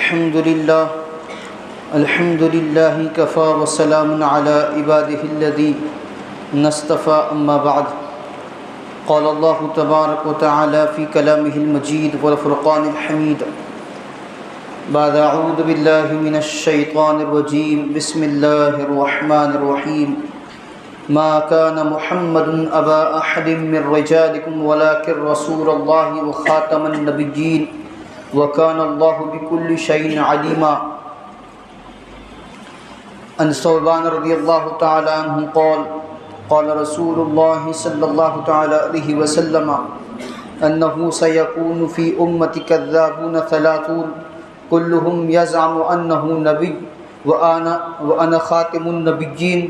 الحمد لله كفى وسلام على عباده الذين اصطفى أما بعد قال الله تبارك وتعالى في كلامه المجيد والفرقان الحميد بعد أعوذ بالله من الشيطان الرجيم بسم الله الرحمن الرحيم ما كان محمد أبا أحد من رجالكم ولكن رسول الله وخاتم النبيين وكان الله بكل شيء عليما عن ثوبان رضي الله تعالى عنه قال قال رسول الله صلى الله تعالى عليه وسلم أنه سيكون في أمتي كذابون ثلاثون كلهم يزعم أنه نبي وأنا خاتم النبيين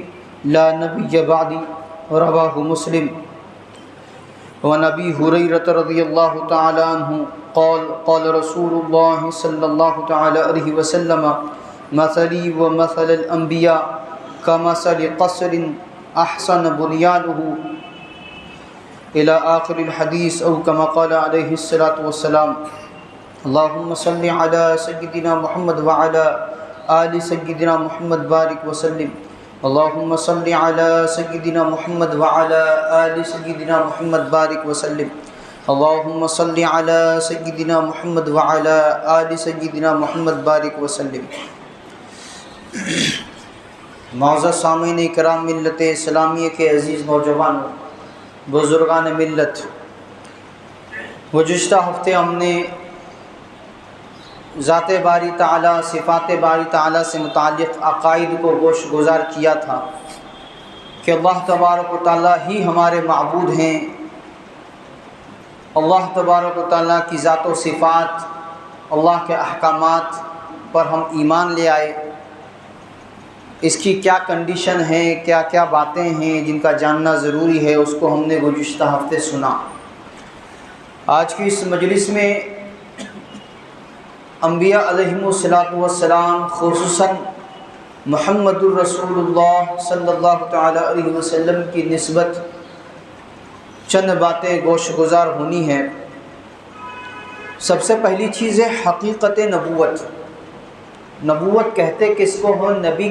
لا نبي بعدي رواه مسلم. وعن أبي هريرة رضي الله تعالى عنه قال قال رسول الله صلى الله تعالى عليه وسلم مثلي ومثل الأنبياء كمثل قصر أحسن بنيانه إلى آخر الحديث أو كما قال عليه الصلاة والسلام. اللهم صل على سيدنا محمد وعلى آل سيدنا محمد بارك وسلم. اللهم صل على سيدنا محمد وعلى آل سيدنا محمد بارك وسلم. اللهم صل على سيدنا محمد وعلى آل سيدنا محمد بارك وسلم. معزز سامعین کرام، ملت اسلامیہ کے عزیز نوجوانوں، بزرگان ملت، گزشتہ ہفتے ہم نے ذات باری تعالیٰ، صفات باری تعالیٰ سے متعلق عقائد کو گوش گزار کیا تھا کہ اللہ تبارک و تعالیٰ ہی ہمارے معبود ہیں. اللہ تبارک و تعالیٰ کی ذات و صفات، اللہ کے احکامات پر ہم ایمان لے آئے. اس کی کیا کنڈیشن ہے، کیا کیا باتیں ہیں جن کا جاننا ضروری ہے، اس کو ہم نے گزشتہ ہفتے سنا. آج کی اس مجلس میں انبیاء علیہم السلام خصوصاً محمد الرسول اللہ صلی اللہ تعالی علیہ وسلم کی نسبت چند باتیں گوش گزار ہونی ہیں. سب سے پہلی چیز ہے حقیقت نبوت. نبوت کہتے کس کو ہو؟ نبی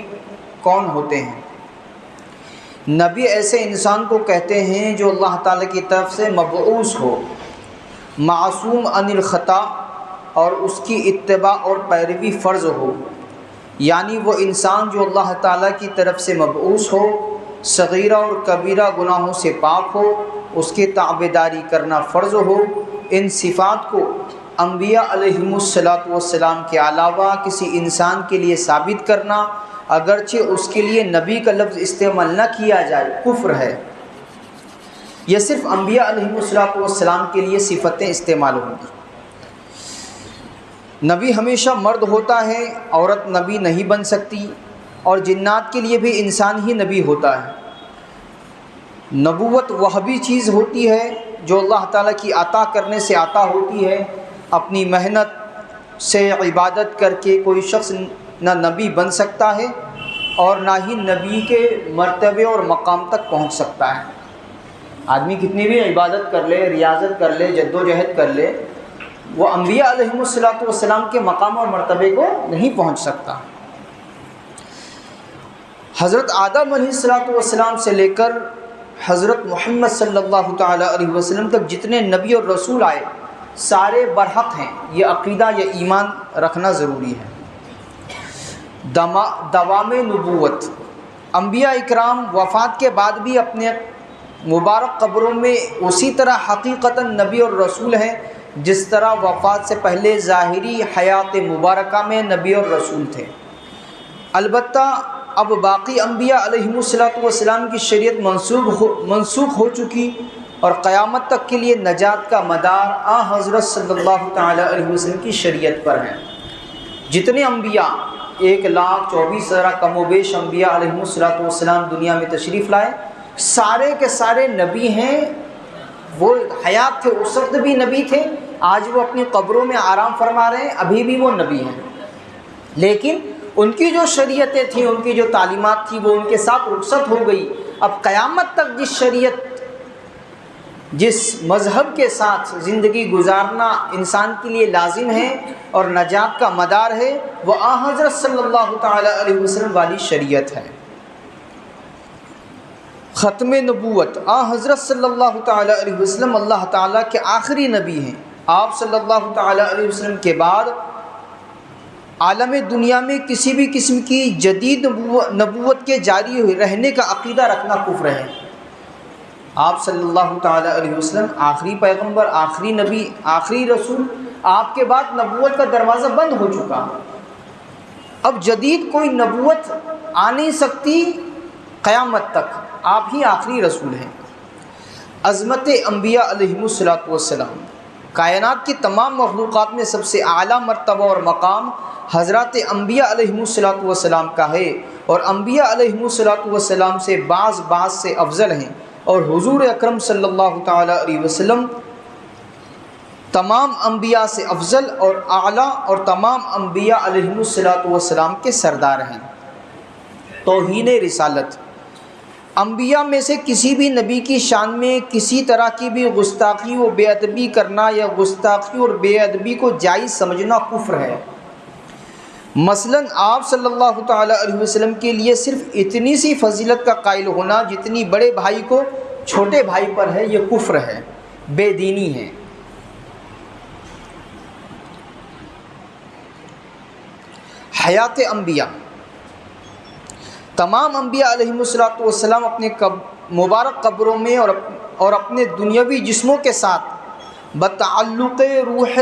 کون ہوتے ہیں؟ نبی ایسے انسان کو کہتے ہیں جو اللہ تعالیٰ کی طرف سے مبعوث ہو، معصوم عن الخطا، اور اس کی اتباع اور پیروی فرض ہو. یعنی وہ انسان جو اللہ تعالیٰ کی طرف سے مبعوث ہو، صغیرہ اور کبیرہ گناہوں سے پاک ہو، اس کی تابعداری کرنا فرض ہو. ان صفات کو انبیاء علیہم السلام کے علاوہ کسی انسان کے لیے ثابت کرنا، اگرچہ اس کے لیے نبی کا لفظ استعمال نہ کیا جائے، کفر ہے. یہ صرف انبیاء علیہم السلام کے لیے صفتیں استعمال ہوں گی. نبی ہمیشہ مرد ہوتا ہے، عورت نبی نہیں بن سکتی، اور جنات کے لیے بھی انسان ہی نبی ہوتا ہے. نبوت وہ بھی چیز ہوتی ہے جو اللہ تعالیٰ کی عطا کرنے سے عطا ہوتی ہے. اپنی محنت سے عبادت کر کے کوئی شخص نہ نبی بن سکتا ہے اور نہ ہی نبی کے مرتبے اور مقام تک پہنچ سکتا ہے. آدمی کتنی بھی عبادت کر لے، ریاضت کر لے، جد و جہد کر لے، وہ انبیاء علیہم السلام کے مقام اور مرتبے کو نہیں پہنچ سکتا. حضرت آدم علیہ السلام سے لے کر حضرت محمد صلی اللہ تعالی علیہ وسلم تک جتنے نبی اور رسول آئے سارے برحق ہیں. یہ عقیدہ، یہ ایمان رکھنا ضروری ہے. دوام نبوت. انبیاء اکرام وفات کے بعد بھی اپنے مبارک قبروں میں اسی طرح حقیقتاً نبی اور رسول ہیں جس طرح وفات سے پہلے ظاہری حیات مبارکہ میں نبی اور رسول تھے. البتہ اب باقی انبیاء علیہم السلام کی شریعت منسوخ ہو چکی اور قیامت تک کے لیے نجات کا مدار حضرت صلی اللہ تعالی علیہ وسلم کی شریعت پر ہے. جتنے انبیاء 1,24,000 کم و بیش انبیاء علیہم السلام دنیا میں تشریف لائے، سارے کے سارے نبی ہیں. وہ حیات تھے، اس وقت بھی نبی تھے، آج وہ اپنی قبروں میں آرام فرما رہے ہیں، ابھی بھی وہ نبی ہیں. لیکن ان کی جو شریعتیں تھیں، ان کی جو تعلیمات تھی، وہ ان کے ساتھ رخصت ہو گئی. اب قیامت تک جس شریعت جس مذہب کے ساتھ زندگی گزارنا انسان کے لیے لازم ہے اور نجات کا مدار ہے، وہ حضرت صلی اللہ تعالی علیہ وسلم والی شریعت ہے۔ ختم نبوت، حضرت صلی اللہ تعالی علیہ وسلم اللہ تعالیٰ کے آخری نبی ہیں۔ آپ صلی اللہ تعالی علیہ وسلم کے بعد عالم دنیا میں کسی بھی قسم کی جدید نبوت کے جاری رہنے کا عقیدہ رکھنا کفر ہے۔ آپ صلی اللہ تعالی علیہ وسلم آخری پیغمبر، آخری نبی، آخری رسول، آپ کے بعد نبوت کا دروازہ بند ہو چکا۔ اب جدید کوئی نبوت آ نہیں سکتی قیامت تک، آپ ہی آخری رسول ہیں۔ عظمت انبیاء علیہم الصلوۃ والسلام، کائنات کی تمام مخلوقات میں سب سے اعلیٰ مرتبہ اور مقام حضرات انبیاء علیہم الصلوۃ والسلام کا ہے، اور انبیاء علیہم الصلوۃ والسلام سے بعض سے افضل ہیں، اور حضور اکرم صلی اللہ تعالی علیہ وسلم تمام انبیاء سے افضل اور اعلیٰ اور تمام انبیاء علیہم الصلوۃ والسلام کے سردار ہیں۔ توہین رسالت، انبیاء میں سے کسی بھی نبی کی شان میں کسی طرح کی بھی گستاخی و بے ادبی کرنا یا گستاخی اور بے ادبی کو جائز سمجھنا کفر ہے۔ مثلا آپ صلی اللہ تعالی علیہ وسلم کے لیے صرف اتنی سی فضیلت کا قائل ہونا جتنی بڑے بھائی کو چھوٹے بھائی پر ہے، یہ کفر ہے، بے دینی ہے۔ حیات انبیاء، تمام انبیاء علیہم الصلوۃ والسلام اپنے مبارک قبروں میں اور اپنے دنیاوی جسموں کے ساتھ بتعلق روح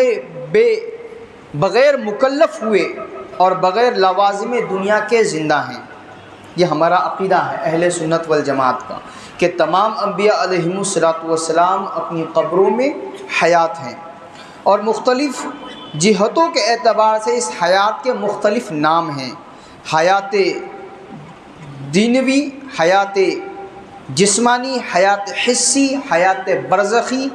بغیر مکلف ہوئے اور بغیر لوازم دنیا کے زندہ ہیں۔ یہ ہمارا عقیدہ ہے اہل سنت والجماعت کا، کہ تمام انبیاء علیہم الصلوۃ والسلام اپنی قبروں میں حیات ہیں، اور مختلف جہتوں کے اعتبار سے اس حیات کے مختلف نام ہیں۔ حیات دینوی، حیات جسمانی، حیات حسی، حیات برزخی،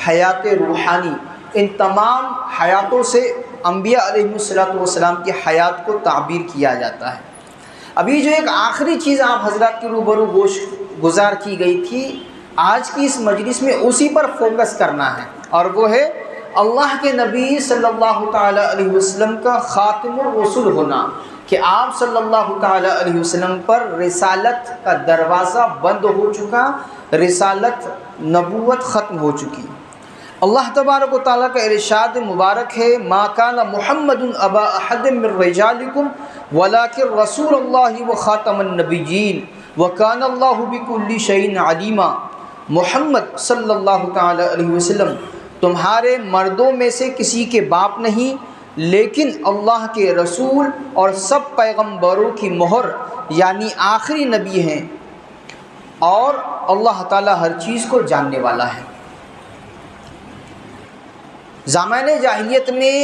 حیات روحانی، ان تمام حیاتوں سے انبیاء علیہم الصلوۃ والسلام کی حیات کو تعبیر کیا جاتا ہے۔ ابھی جو ایک آخری چیز آپ حضرات کے روبرو گزار کی گئی تھی، آج کی اس مجلس میں اسی پر فوکس کرنا ہے، اور وہ ہے اللہ کے نبی صلی اللہ تعالی علیہ وسلم کا خاتم الرسل ہونا، کہ آپ صلی اللہ تعالی علیہ وسلم پر رسالت کا دروازہ بند ہو چکا، رسالت نبوت ختم ہو چکی۔ اللہ تبارک و تعالیٰ کا ارشاد مبارک ہے، ما کان محمد ابا احد من رجالکم ولکن رسول اللہ وخاتم النبیین وکان اللہ بکل شیء علیما۔ محمد صلی اللہ تعالی علیہ وسلم تمہارے مردوں میں سے کسی کے باپ نہیں، لیکن اللہ کے رسول اور سب پیغمبروں کی مہر یعنی آخری نبی ہیں، اور اللہ تعالیٰ ہر چیز کو جاننے والا ہے۔ زمانۂ جاہلیت میں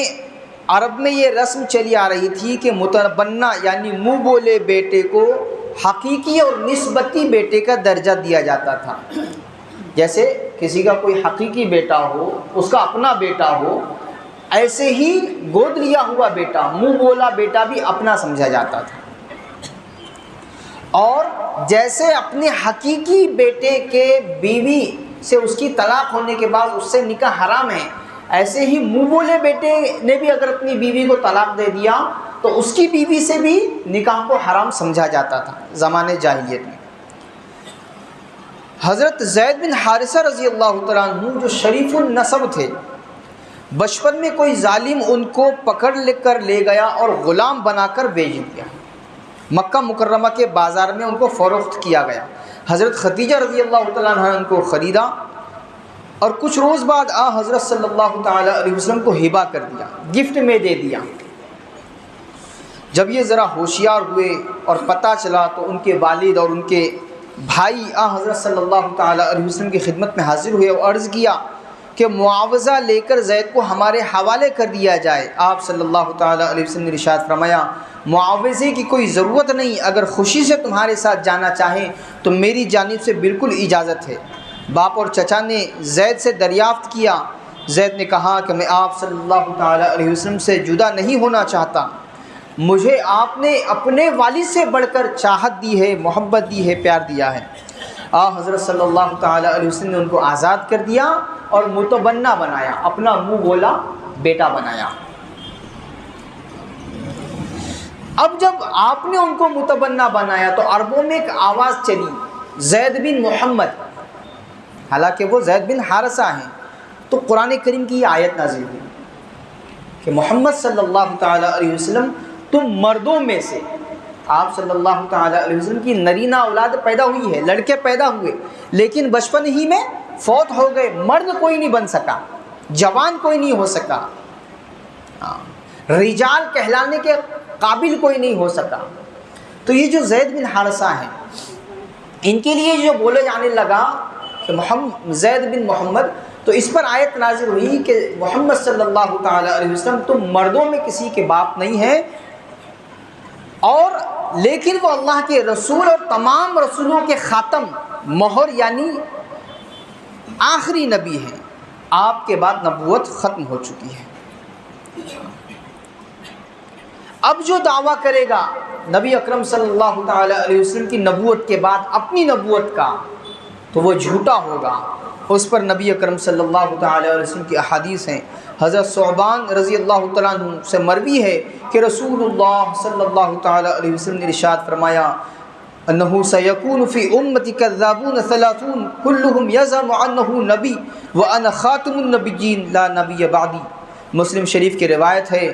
عرب میں یہ رسم چلی آ رہی تھی کہ متبنہ یعنی منہ بولے بیٹے کو حقیقی اور نسبتی بیٹے کا درجہ دیا جاتا تھا۔ جیسے کسی کا کوئی حقیقی بیٹا ہو، اس کا اپنا بیٹا ہو، ایسے ہی گود لیا ہوا بیٹا، منہ بولا بیٹا بھی اپنا سمجھا جاتا تھا۔ اور جیسے اپنے حقیقی بیٹے کے بیوی سے اس کی طلاق ہونے کے بعد اس سے نکاح حرام ہے، ایسے ہی منہ بولے بیٹے نے بھی اگر اپنی بیوی کو طلاق دے دیا تو اس کی بیوی سے بھی نکاح کو حرام سمجھا جاتا تھا زمانے جاہلیت میں۔ حضرت زید بن حارثہ رضی اللہ تعالیٰ عنہ جو شریف النسب تھے، بچپن میں کوئی ظالم ان کو پکڑ کر لے گیا اور غلام بنا کر بیچ دیا۔ مکہ مکرمہ کے بازار میں ان کو فروخت کیا گیا۔ حضرت خدیجہ رضی اللہ تعالیٰ عنہ نے ان کو خریدا، اور کچھ روز بعد حضرت صلی اللہ تعالی علیہ وسلم کو ہبہ کر دیا، گفٹ میں دے دیا۔ جب یہ ذرا ہوشیار ہوئے اور پتہ چلا تو ان کے والد اور ان کے بھائی حضرت صلی اللہ تعالی علیہ وسلم کی خدمت میں حاضر ہوئے اور عرض کیا کہ معاوضہ لے کر زید کو ہمارے حوالے کر دیا جائے۔ آپ صلی اللہ تعالی علیہ وسلم نے ارشاد فرمایا، معاوضے کی کوئی ضرورت نہیں، اگر خوشی سے تمہارے ساتھ جانا چاہیں تو میری جانب سے بالکل اجازت ہے۔ باپ اور چچا نے زید سے دریافت کیا، زید نے کہا کہ میں آپ صلی اللہ تعالی علیہ وسلم سے جدا نہیں ہونا چاہتا، مجھے آپ نے اپنے والد سے بڑھ کر چاہت دی ہے، محبت دی ہے، پیار دیا ہے۔ حضرت صلی اللہ تعالیٰ علیہ وسلم نے ان کو آزاد کر دیا اور متبنہ بنایا، اپنا منہ بولا بیٹا بنایا۔ اب جب آپ نے ان کو متبنہ بنایا تو عربوں میں ایک آواز چلی، زید بن محمد، حالانکہ وہ زید بن حارثہ ہیں۔ تو قرآن کریم کی یہ آیت نازل ہوئی کہ محمد صلی اللہ تعالیٰ علیہ وسلم تم مردوں میں سے، آپ صلی اللہ تعالیٰ علیہ وسلم کی نرینہ اولاد پیدا ہوئی ہے، لڑکے پیدا ہوئے، لیکن بچپن ہی میں فوت ہو گئے، مرد کوئی نہیں بن سکا، جوان کوئی نہیں ہو سکا، رجال کہلانے کے قابل کوئی نہیں ہو سکا۔ تو یہ جو زید بن حارثہ ہیں، ان کے لیے جو بولے جانے لگا کہ زید بن محمد، تو اس پر آیت نازل ہوئی کہ محمد صلی اللہ تعالیٰ علیہ وسلم تم مردوں میں کسی کے باپ نہیں ہیں، اور لیکن وہ اللہ کے رسول اور تمام رسولوں کے خاتم، مہر یعنی آخری نبی ہیں، آپ کے بعد نبوت ختم ہو چکی ہے۔ اب جو دعویٰ کرے گا نبی اکرم صلی اللہ تعالیٰ علیہ وسلم کی نبوت کے بعد اپنی نبوت کا، تو وہ جھوٹا ہوگا۔ اس پر نبی اکرم صلی اللہ تعالیٰ علیہ وسلم کی احادیث ہیں۔ حضرت ثعبان رضی اللہ تعالیٰ عنہ سے مروی ہے کہ رسول اللہ صلی اللہ تعالیٰ علیہ وسلم نے ارشاد فرمایا، انہ سیکون فی امتی کذابون ثلاثون کلہم یزعم انہ نبی وانا خاتم النبیین لا نبی بعدی۔ مسلم شریف کی روایت ہے،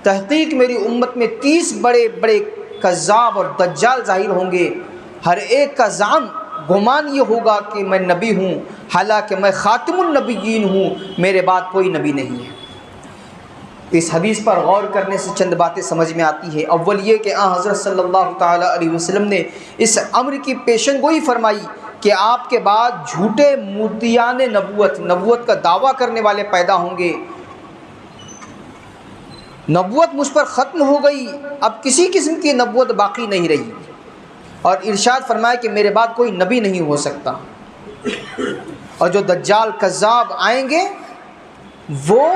تحقیق میری امت میں 30 بڑے بڑے کذاب اور دجال ظاہر ہوں گے، ہر ایک کا زعم گمان یہ ہوگا کہ میں نبی ہوں، حالانکہ میں خاتم النبیین ہوں، میرے بعد کوئی نبی نہیں ہے۔ اس حدیث پر غور کرنے سے چند باتیں سمجھ میں آتی ہے۔ اول یہ کہ حضرت صلی اللہ تعالیٰ علیہ وسلم نے اس امر کی پیشن گوئی فرمائی کہ آپ کے بعد جھوٹے مدعیان نبوت کا دعویٰ کرنے والے پیدا ہوں گے۔ نبوت مجھ پر ختم ہو گئی، اب کسی قسم کی نبوت باقی نہیں رہی، اور ارشاد فرمایا کہ میرے بعد کوئی نبی نہیں ہو سکتا۔ اور جو دجال کذاب آئیں گے وہ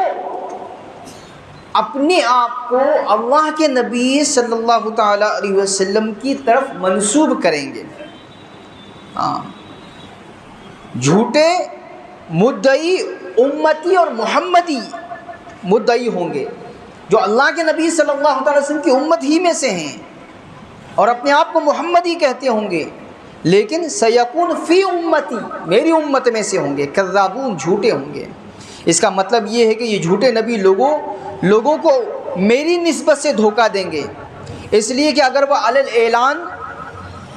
اپنے آپ کو اللہ کے نبی صلی اللہ تعالیٰ علیہ وسلم کی طرف منسوب کریں گے۔ جھوٹے مدعی امتی اور محمدی مدعی ہوں گے جو اللہ کے نبی صلی اللہ تعالیٰ وسلم کی امت ہی میں سے ہیں اور اپنے آپ کو محمدی کہتے ہوں گے، لیکن سیکون فی امتی، میری امت میں سے ہوں گے کذابون، جھوٹے ہوں گے۔ اس کا مطلب یہ ہے کہ یہ جھوٹے نبی لوگوں کو میری نسبت سے دھوکہ دیں گے، اس لیے کہ اگر وہ علی الاعلان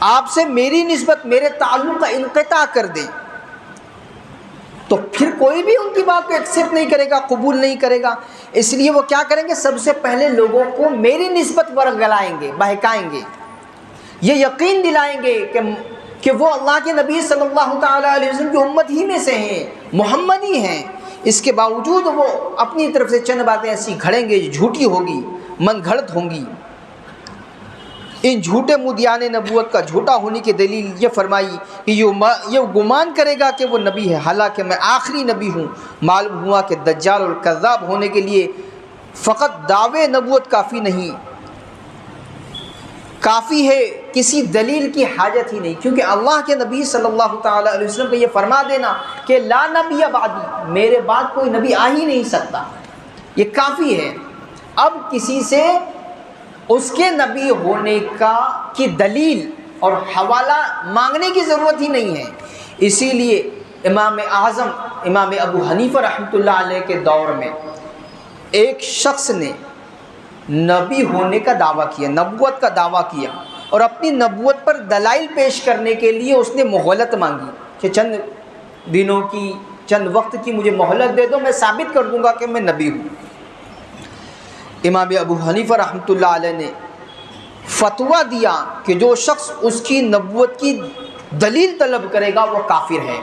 آپ سے میری نسبت، میرے تعلق کا انقطاع کر دیں تو پھر کوئی بھی ان کی بات کو ایکسیپٹ نہیں کرے گا، قبول نہیں کرے گا۔ اس لیے وہ کیا کریں گے، سب سے پہلے لوگوں کو میری نسبت ورگلائیں گے، بہکائیں گے، یہ یقین دلائیں گے کہ وہ اللہ کے نبی صلی اللہ تعالیٰ علیہ وسلم کی امت ہی میں سے ہیں، محمدی ہیں۔ اس کے باوجود وہ اپنی طرف سے چند باتیں ایسی گھڑیں گے جو جھوٹی ہوگی، من گھڑت ہوں گی۔ ان جھوٹے مدعیان نبوت کا جھوٹا ہونے کی دلیل یہ فرمائی کہ یہ گمان کرے گا کہ وہ نبی ہے، حالانکہ میں آخری نبی ہوں۔ معلوم ہوا کہ دجال اور کذاب ہونے کے لیے فقط دعوے نبوت کافی نہیں، کافی ہے کسی دلیل کی حاجت ہی نہیں، کیونکہ اللہ کے نبی صلی اللہ تعالیٰ علیہ وسلم کا یہ فرما دینا کہ لا نبی بعدی، میرے بعد کوئی نبی آ ہی نہیں سکتا، یہ کافی ہے۔ اب کسی سے اس کے نبی ہونے کی دلیل اور حوالہ مانگنے کی ضرورت ہی نہیں ہے۔ اسی لیے امام اعظم امام ابو حنیفہ رحمۃ اللہ علیہ کے دور میں ایک شخص نے نبی ہونے کا دعویٰ کیا، نبوت کا دعویٰ کیا، اور اپنی نبوت پر دلائل پیش کرنے کے لیے اس نے مہلت مانگی کہ چند دنوں کی، چند وقت کی مجھے مہلت دے دو، میں ثابت کر دوں گا کہ میں نبی ہوں۔ امام ابو حنیفہ رحمۃ اللہ علیہ نے فتویٰ دیا کہ جو شخص اس کی نبوت کی دلیل طلب کرے گا وہ کافر ہے،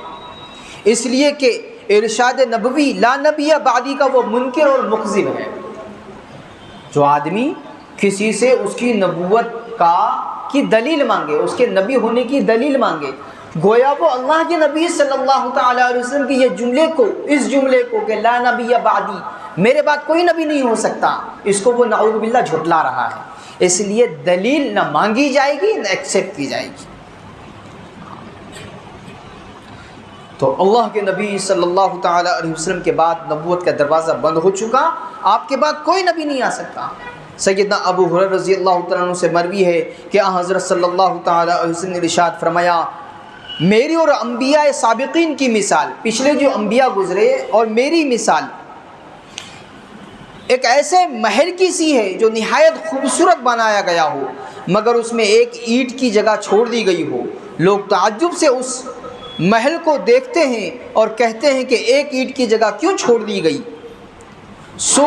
اس لیے کہ ارشاد نبوی لا نبی بعدی کا وہ منکر اور مکذب ہے۔ جو آدمی کسی سے اس کی نبوت کی دلیل مانگے، اس کے نبی ہونے کی دلیل مانگے، گویا وہ اللہ کے نبی صلی اللہ تعالیٰ علیہ وسلم کی اس جملے کو کہ لا نبی بعدی، میرے بعد کوئی نبی نہیں ہو سکتا، اس کو وہ نعوذ باللہ جھٹلا رہا ہے۔ اس لیے دلیل نہ مانگی جائے گی نہ ایکسیپٹ کی جائے گی۔ تو اللہ کے نبی صلی اللہ تعالیٰ علیہ وسلم کے بعد نبوت کا دروازہ بند ہو چکا، آپ کے بعد کوئی نبی نہیں آ سکتا۔ سیدنا ابو ہریرہ رضی اللہ تعالیٰ عنہ سے مروی ہے کہ حضرت صلی اللہ تعالیٰ علیہ وسلم نے ارشاد فرمایا، میری اور انبیاء سابقین کی مثال، پچھلے جو انبیاء گزرے اور میری مثال ایک ایسے محل کی سی ہے جو نہایت خوبصورت بنایا گیا ہو، مگر اس میں ایک اینٹ کی جگہ چھوڑ دی گئی ہو۔ لوگ تعجب سے اس محل کو دیکھتے ہیں اور کہتے ہیں کہ ایک اینٹ کی جگہ کیوں چھوڑ دی گئی؟ سو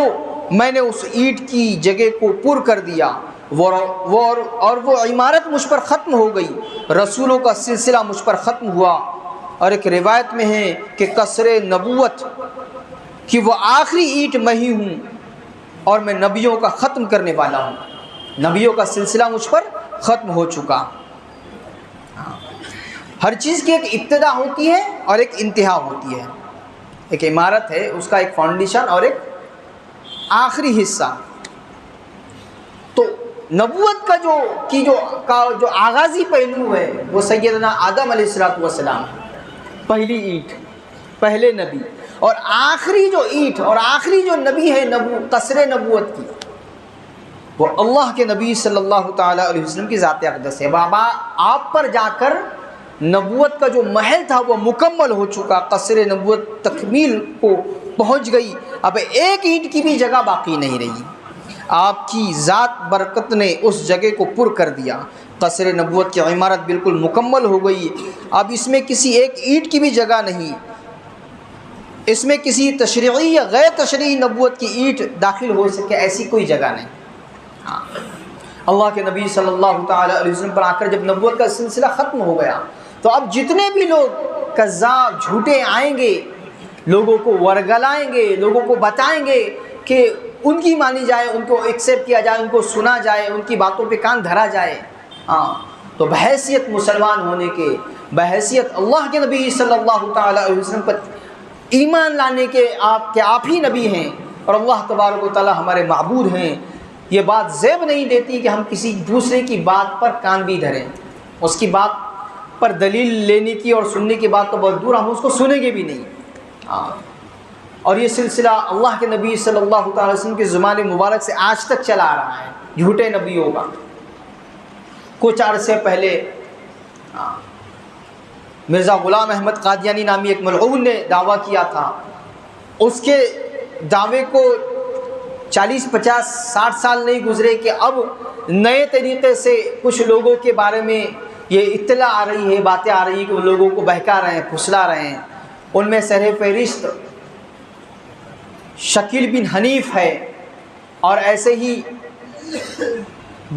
میں نے اس اینٹ کی جگہ کو پر کر دیا اور وہ عمارت مجھ پر ختم ہو گئی، رسولوں کا سلسلہ مجھ پر ختم ہوا۔ اور ایک روایت میں ہے کہ قصر نبوت کی وہ آخری اینٹ میں ہی ہوں اور میں نبیوں کا ختم کرنے والا ہوں، نبیوں کا سلسلہ مجھ پر ختم ہو چکا۔ ہر چیز کی ایک ابتدا ہوتی ہے اور ایک انتہا ہوتی ہے۔ ایک عمارت ہے، اس کا ایک فاؤنڈیشن اور ایک آخری حصہ۔ تو نبوت کا جو آغازی پہلو ہے وہ سیدنا آدم علیہ السلام، پہلی اینٹ، پہلے نبی، اور آخری جو اینٹ اور آخری جو نبی ہے قصر نبوت کی، وہ اللہ کے نبی صلی اللہ تعالیٰ علیہ وسلم کی ذات اقدس ہے۔ بابا آپ پر جا کر نبوت کا جو محل تھا وہ مکمل ہو چکا، قصر نبوت تکمیل کو پہنچ گئی، اب ایک اینٹ کی بھی جگہ باقی نہیں رہی۔ آپ کی ذات برکت نے اس جگہ کو پر کر دیا، قصر نبوت کی عمارت بالکل مکمل ہو گئی، اب اس میں کسی ایک اینٹ کی بھی جگہ نہیں، اس میں کسی تشریعی یا غیر تشریعی نبوت کی اینٹ داخل ہو سکے ایسی کوئی جگہ نہیں۔ اللہ کے نبی صلی اللہ تعالیٰ علیہ وسلم پر آ کر جب نبوت کا سلسلہ ختم ہو گیا تو اب جتنے بھی لوگ کذاب جھوٹے آئیں گے، لوگوں کو ورگلائیں گے، لوگوں کو بتائیں گے کہ ان کی مانی جائے، ان کو ایکسیپٹ کیا جائے، ان کو سنا جائے، ان کی باتوں پہ کان دھرا جائے، تو بحیثیت مسلمان ہونے کے، بحیثیت اللہ کے نبی صلی اللہ تعالیٰ علیہ وسلم پر ایمان لانے کے آپ ہی نبی ہیں اور اللہ تبارک و تعالیٰ ہمارے معبود ہیں، یہ بات زیب نہیں دیتی کہ ہم کسی دوسرے کی بات پر کان بھی دھریں، اس کی بات پر دلیل لینے کی اور سننے کی بات تو بہت دور، ہم اس کو سنیں گے بھی نہیں۔ اور یہ سلسلہ اللہ کے نبی صلی اللہ تعالی وسلم کے زمانے مبارک سے آج تک چلا آ رہا ہے، جھوٹے نبیوں کا۔ کچھ عرصے پہلے مرزا غلام احمد قادیانی نامی ایک ملعون نے دعویٰ کیا تھا، اس کے دعوے کو 40 50 60 سال نہیں گزرے کہ اب نئے طریقے سے کچھ لوگوں کے بارے میں یہ اطلاع آ رہی ہے، باتیں آ رہی ہیں کہ وہ لوگوں کو بہکا رہے ہیں، پھسلا رہے ہیں۔ ان میں سر فہرست شکیل بن حنیف ہے، اور ایسے ہی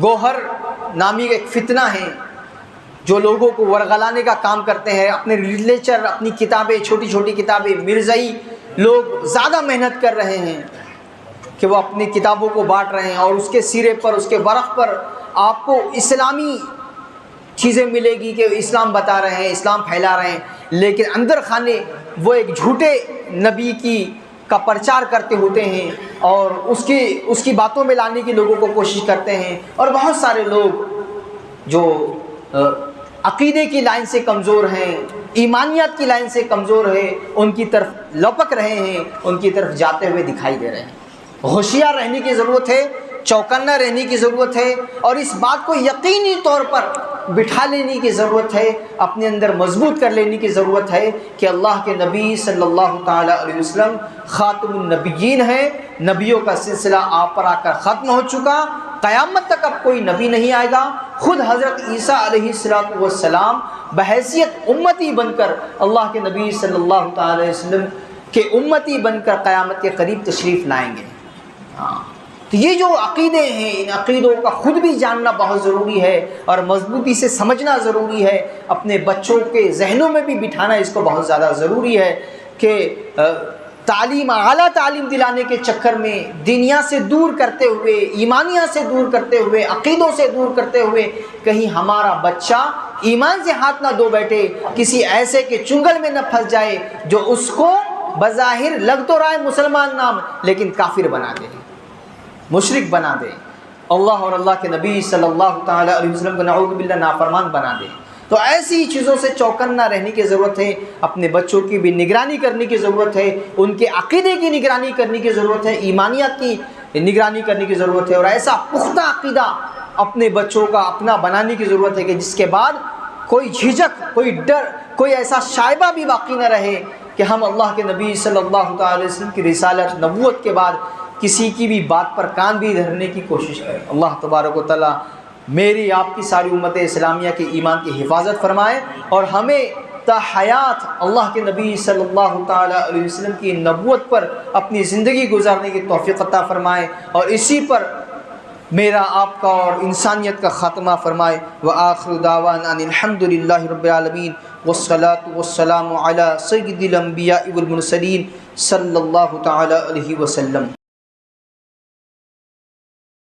گوہر نامی ایک فتنہ ہے جو لوگوں کو ورغلانے کا کام کرتے ہیں، اپنے لٹریچر، اپنی کتابیں، چھوٹی چھوٹی کتابیں، مرزائی لوگ زیادہ محنت کر رہے ہیں کہ وہ اپنی کتابوں کو بانٹ رہے ہیں، اور اس کے سرے پر، اس کے ورق پر آپ کو اسلامی چیزیں ملے گی کہ اسلام بتا رہے ہیں، اسلام پھیلا رہے ہیں، لیکن اندر خانے وہ ایک جھوٹے نبی کا پرچار کرتے ہوتے ہیں اور اس کی باتوں میں لانے کی لوگوں کو کوشش کرتے ہیں۔ اور بہت سارے لوگ جو عقیدے کی لائن سے کمزور ہیں، ایمانیات کی لائن سے کمزور ہیں، ان کی طرف لپک رہے ہیں، ان کی طرف جاتے ہوئے دکھائی دے رہے ہیں۔ ہوشیار رہنے کی ضرورت ہے، چوکنا رہنے کی ضرورت ہے، اور اس بات کو یقینی طور پر بٹھا لینے کی ضرورت ہے، اپنے اندر مضبوط کر لینے کی ضرورت ہے کہ اللہ کے نبی صلی اللہ تعالیٰ علیہ وسلم خاتم النبیین ہیں، نبیوں کا سلسلہ آپ پر آ کر ختم ہو چکا، قیامت تک اب کوئی نبی نہیں آئے گا۔ خود حضرت عیسیٰ علیہ السلام بحیثیت امتی بن کر اللہ کے نبی صلی اللہ تعالیٰ علیہ وسلم کے امتی بن کر قیامت کے قریب تشریف لائیں گے۔ تو یہ جو عقیدے ہیں، ان عقیدوں کا خود بھی جاننا بہت ضروری ہے اور مضبوطی سے سمجھنا ضروری ہے، اپنے بچوں کے ذہنوں میں بھی بٹھانا اس کو بہت زیادہ ضروری ہے کہ تعلیم، اعلیٰ تعلیم دلانے کے چکر میں دنیا سے دور کرتے ہوئے، ایمانیہ سے دور کرتے ہوئے، عقیدوں سے دور کرتے ہوئے کہیں ہمارا بچہ ایمان سے ہاتھ نہ دھو بیٹھے، کسی ایسے کے چنگل میں نہ پھنس جائے جو اس کو بظاہر لگ تو رہا ہے مسلمان نام، لیکن کافر بنا دے، مشرک بنا دے، اللہ اور اللہ کے نبی صلی اللہ تعالیٰ علیہ وسلم کو نعوذ باللہ نافرمان بنا دے۔ تو ایسی چیزوں سے چوکنا رہنے کی ضرورت ہے، اپنے بچوں کی بھی نگرانی کرنے کی ضرورت ہے، ان کے عقیدے کی نگرانی کرنے کی ضرورت ہے، ایمانیات کی نگرانی کرنے کی ضرورت ہے، اور ایسا پختہ عقیدہ اپنے بچوں کا اپنا بنانے کی ضرورت ہے کہ جس کے بعد کوئی جھجک، کوئی ڈر، کوئی ایسا شائبہ بھی باقی نہ رہے کہ ہم اللہ کے نبی صلی اللہ تعالی علیہ وسلم کی رسالت نبوت کے بعد کسی کی بھی بات پر کان بھی دھرنے کی کوشش کریں۔ اللہ تبارک و تعالیٰ میری آپ کی ساری امت اسلامیہ کے ایمان کی حفاظت فرمائے اور ہمیں تا حیات اللہ کے نبی صلی اللہ تعالی علیہ وسلم کی نبوت پر اپنی زندگی گزارنے کی توفیق عطا فرمائے اور اسی پر میرا آپ کا اور انسانیت کا خاتمہ فرمائے۔ وآخر دعوانا ان الحمد للہ رب العالمین والصلاة والسلام علی سید الانبیاء والمرسلین صلی اللہ تعالی علیہ وسلم۔